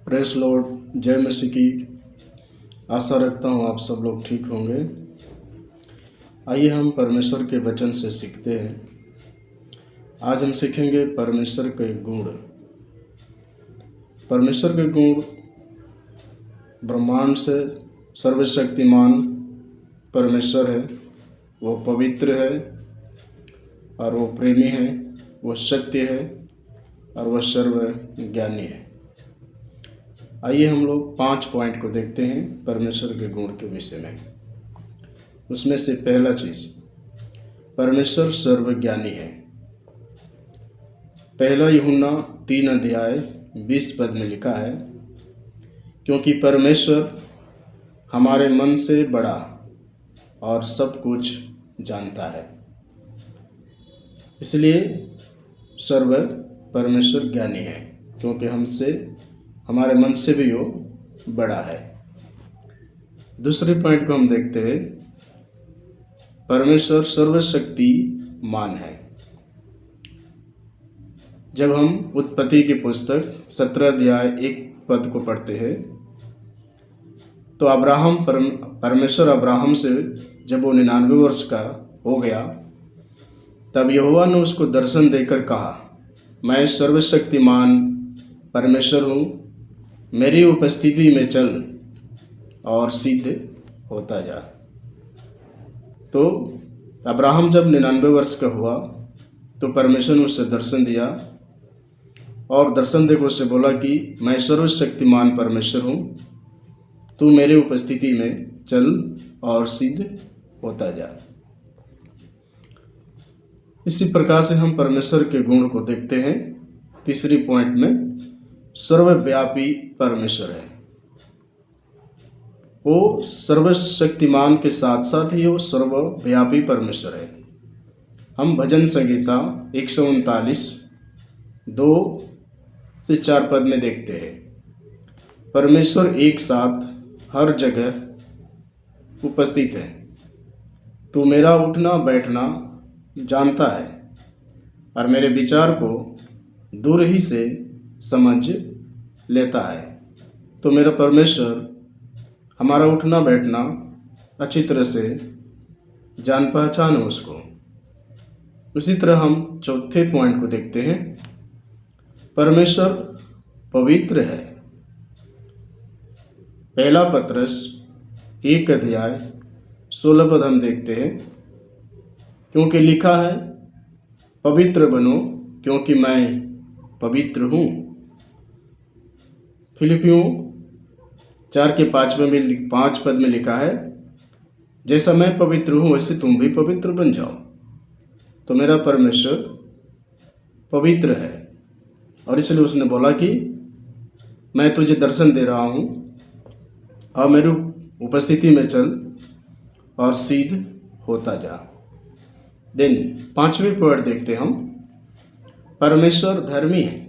Press Lord, जय मसीह की। आशा रखता हूँ आप सब लोग ठीक होंगे। आइए हम परमेश्वर के वचन से सीखते हैं। आज हम सीखेंगे परमेश्वर के गुण। परमेश्वर के गुण ब्रह्मांड से सर्वशक्तिमान परमेश्वर है। वो पवित्र है और वो प्रेमी है, वो सत्य है और वह सर्वज्ञानी है। आइए हम लोग 5 पॉइंट को देखते हैं परमेश्वर के गुण के विषय में। उसमें से पहला चीज, परमेश्वर सर्वज्ञानी है। पहला यूहन्ना 3 अध्याय 20 पद में लिखा है, क्योंकि परमेश्वर हमारे मन से बड़ा और सब कुछ जानता है। इसलिए परमेश्वर ज्ञानी है, क्योंकि हमारे मन से भी वो बड़ा है। दूसरे पॉइंट को हम देखते हैं, परमेश्वर सर्वशक्तिमान है। जब हम उत्पत्ति की पुस्तक 17 अध्याय 1 पद को पढ़ते हैं तो परमेश्वर अब्राहम से जब वो 99 वर्ष का हो गया, तब यहोवा ने उसको दर्शन देकर कहा, मैं सर्वशक्तिमान परमेश्वर हूँ, मेरी उपस्थिति में चल और सिद्ध होता जा। तो अब्राहम जब 99 वर्ष का हुआ तो परमेश्वर ने उसे दर्शन दिया और दर्शन देकर उसे बोला कि मैं सर्वशक्तिमान परमेश्वर हूँ, तू मेरी उपस्थिति में चल और सिद्ध होता जा। इसी प्रकार से हम परमेश्वर के गुण को देखते हैं। तीसरी पॉइंट में सर्वव्यापी परमेश्वर है। वो सर्वशक्तिमान के साथ साथ ही वो सर्वव्यापी परमेश्वर है। हम भजन संगीता 139 2 से 4 पद में देखते हैं, परमेश्वर एक साथ हर जगह उपस्थित है। तू मेरा उठना बैठना जानता है और मेरे विचार को दूर ही से समझ लेता है। तो मेरा परमेश्वर हमारा उठना बैठना अच्छी तरह से जान पहचान है उसको। उसी तरह हम चौथे पॉइंट को देखते हैं, परमेश्वर पवित्र है। पहला पत्रस 1 अध्याय 16 पद हम देखते हैं, क्योंकि लिखा है, पवित्र बनो क्योंकि मैं पवित्र हूँ। फिलिपियों 4 के 5 पद में लिखा है, जैसा मैं पवित्र हूँ वैसे तुम भी पवित्र बन जाओ। तो मेरा परमेश्वर पवित्र है और इसलिए उसने बोला कि मैं तुझे दर्शन दे रहा हूँ और मेरी उपस्थिति में चल और सिद्ध होता जा। देन 5वें पॉइंट देखते हम, परमेश्वर धर्मी है।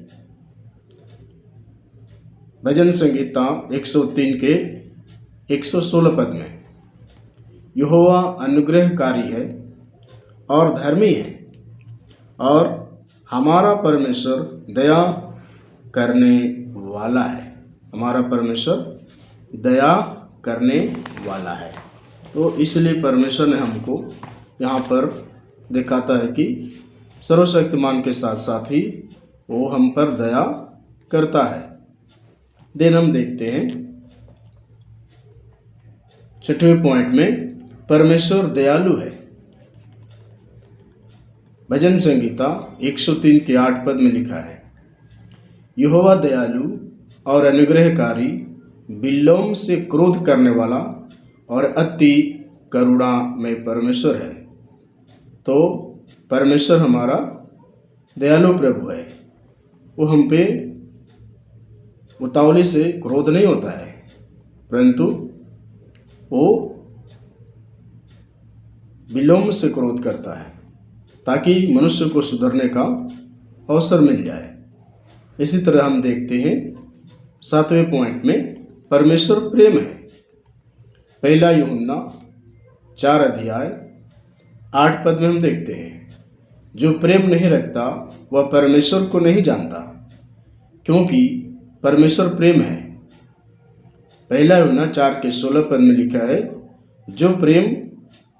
भजन संगीता 103 के 116 पद में, यहोवा अनुग्रहकारी है और धर्मी है और हमारा परमेश्वर दया करने वाला है। हमारा परमेश्वर दया करने वाला है। तो इसलिए परमेश्वर ने हमको यहाँ पर दिखाता है कि सर्वशक्तिमान के साथ साथ ही वो हम पर दया करता है। देन हम देखते हैं 6वें पॉइंट में, परमेश्वर दयालु है। भजन संगीता 103 के 8 पद में लिखा है, यहोवा दयालु और अनुग्रहकारी, विलोम से क्रोध करने वाला और अति करुणा में परमेश्वर है। तो परमेश्वर हमारा दयालु प्रभु है। वो हम पे उतावली से क्रोध नहीं होता है, परंतु वो विलोम से क्रोध करता है ताकि मनुष्य को सुधरने का अवसर मिल जाए। इसी तरह हम देखते हैं 7वें पॉइंट में, परमेश्वर प्रेम है। पहला यूहन्ना 4 अध्याय 8 पद में हम देखते हैं, जो प्रेम नहीं रखता वह परमेश्वर को नहीं जानता, क्योंकि परमेश्वर प्रेम है। पहला यूहन्ना 4:16 में लिखा है, जो प्रेम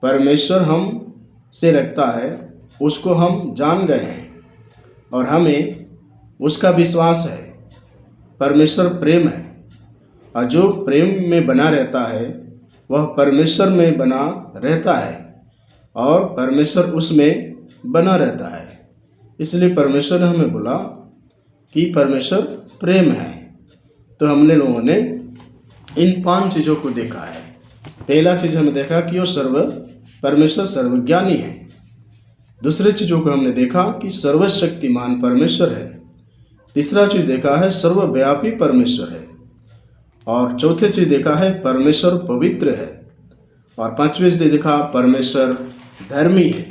परमेश्वर हम से रखता है उसको हम जान गए हैं और हमें उसका विश्वास है। परमेश्वर प्रेम है और जो प्रेम में बना रहता है वह परमेश्वर में बना रहता है और परमेश्वर उसमें बना रहता है। इसलिए परमेश्वर ने हमें बोला कि परमेश्वर प्रेम है। तो हमने लोगों ने इन 5 चीज़ों को देखा है। पहला चीज़ हमने देखा कि वो परमेश्वर सर्वज्ञानी है। दूसरे चीज़ों को हमने देखा कि सर्वशक्तिमान परमेश्वर है। तीसरा चीज़ देखा है सर्वव्यापी परमेश्वर है। और चौथे चीज़ देखा है परमेश्वर पवित्र है। और 5वीं चीज़ देखा परमेश्वर धर्मी है।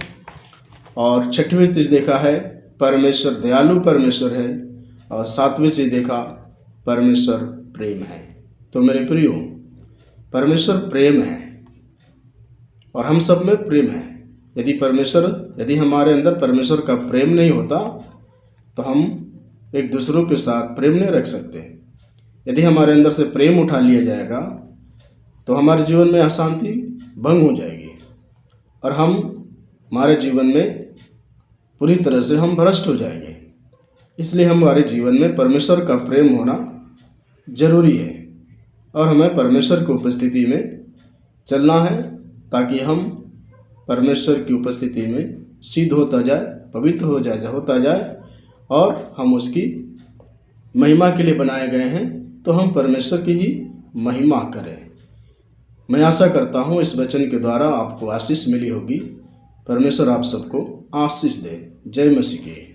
और 6वीं चीज़ देखा है परमेश्वर दयालु परमेश्वर है। और 7वीं चीज़ देखा परमेश्वर प्रेम है। तो मेरे प्रियो, परमेश्वर प्रेम है और हम सब में प्रेम है। यदि हमारे अंदर परमेश्वर का प्रेम नहीं होता तो हम एक दूसरों के साथ प्रेम नहीं रख सकते। यदि हमारे अंदर से प्रेम उठा लिया जाएगा तो हमारे जीवन में अशांति भंग हो जाएगी और हमारे जीवन में पूरी तरह से हम भ्रष्ट हो जाएंगे। इसलिए हमारे जीवन में परमेश्वर का प्रेम होना जरूरी है और हमें परमेश्वर की उपस्थिति में चलना है ताकि हम परमेश्वर की उपस्थिति में सिद्ध होता जाए, पवित्र होता जाए और हम उसकी महिमा के लिए बनाए गए हैं। तो हम परमेश्वर की ही महिमा करें। मैं आशा करता हूँ इस वचन के द्वारा आपको आशीष मिली होगी। परमेश्वर आप सबको आशीष दे। जय मसीह की।